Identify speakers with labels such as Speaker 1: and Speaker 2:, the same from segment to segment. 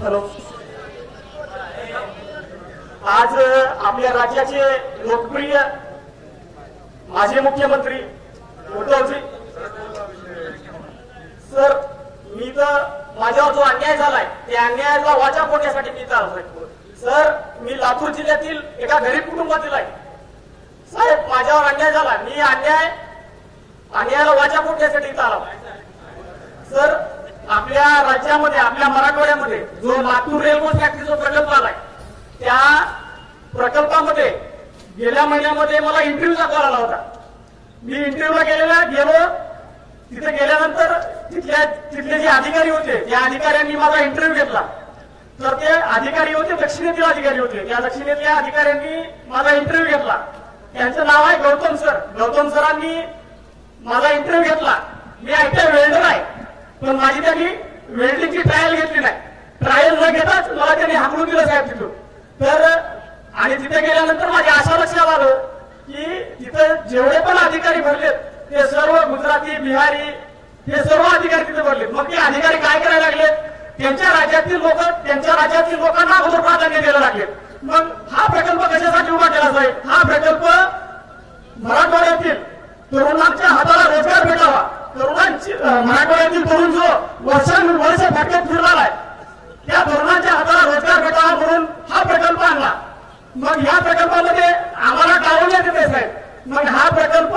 Speaker 1: Hello. आज आपल्या राज्याचे लोकप्रिय माजी मुख्यमंत्री उद्धवजी सर, मी तर माझ्यावर जो अन्याय झालाय त्या अन्यायाला वाचा फोडण्यासाठी मी इथं आलोय. सर, मी लातूर जिल्ह्यातील एका गरीब कुटुंबातील आहे. साहेब, माझ्यावर अन्याय झाला, मी अन्यायाला वाचा फोडण्यासाठी इथं आलो. सर, आपल्या राज्यामध्ये आपल्या मराठवाड्यामध्ये जो लातूर रेल्वे फॅक्टरीचा प्रकल्प आलाय त्या प्रकल्पामध्ये गेल्या महिन्यामध्ये मला इंटरव्ह्यूचा कॉल आला होता. मी इंटरव्ह्यूला गेलो. तिथे गेल्यानंतर तिथले जे अधिकारी होते त्या अधिकाऱ्यांनी माझा इंटरव्ह्यू घेतला. तर ते अधिकारी होते दक्षिणेतील अधिकारी होते. त्या दक्षिणेतल्या अधिकाऱ्यांनी माझा इंटरव्ह्यू घेतला. त्यांचं नाव आहे गौतम सर. गौतम सरांनी माझा इंटरव्ह्यू घेतला. मी आयटीआय वेल्डर आहे, पण माझी त्यांनी वेल्डिंगची ट्रायल घेतली नाही. ट्रायल न घेताच मला त्यांनी हाकलून दिलं साहेब तिथून. तर आणि तिथे गेल्यानंतर माझ्या अशा लक्षात आलं की तिथे जेवढे पण अधिकारी भरलेत ते सर्व गुजराती, बिहारी हे सर्व अधिकारी तिथे भरलेत. मग ते अधिकारी काय करायला लागले? त्यांच्या राज्यातील लोकांना अगोदर प्राधान्य द्यायला लागले. मग हा प्रकल्प कशासाठी उभा केला साहेब? हा प्रकल्प मराठवाड्यातील तरुणांच्या हाताला रोजगार भेटावा. मराठवाड्यातील तरुण जो वर्ष भटकत फिरला आहे त्या तरुणांच्या हाताला रोजगार भेटावा म्हणून हा प्रकल्प आणला. मग ह्या प्रकल्पामध्ये आम्हाला टाळवण्यात येते साहेब. मग हा प्रकल्प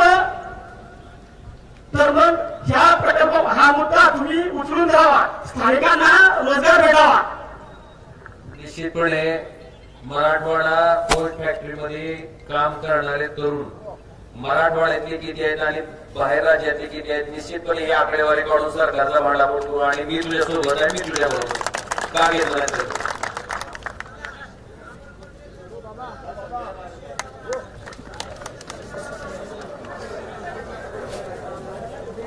Speaker 1: तर मग हा मुद्दा तुम्ही उचलून द्यावा, स्थानिकांना रोजगार भेटावा.
Speaker 2: निश्चितपणे मराठवाडा पोस्ट फॅक्टरीमध्ये काम करणारे तरुण मराठवाड्यातले किती आहेत आणि बाहेर राज्यातले किती आहेत, निश्चितपणे ही आकडेवारी काढून सरकारला भांडा पडतो. आणि मी तुझ्यासोबत आहे, मी तुझ्याबरोबर का घेतला.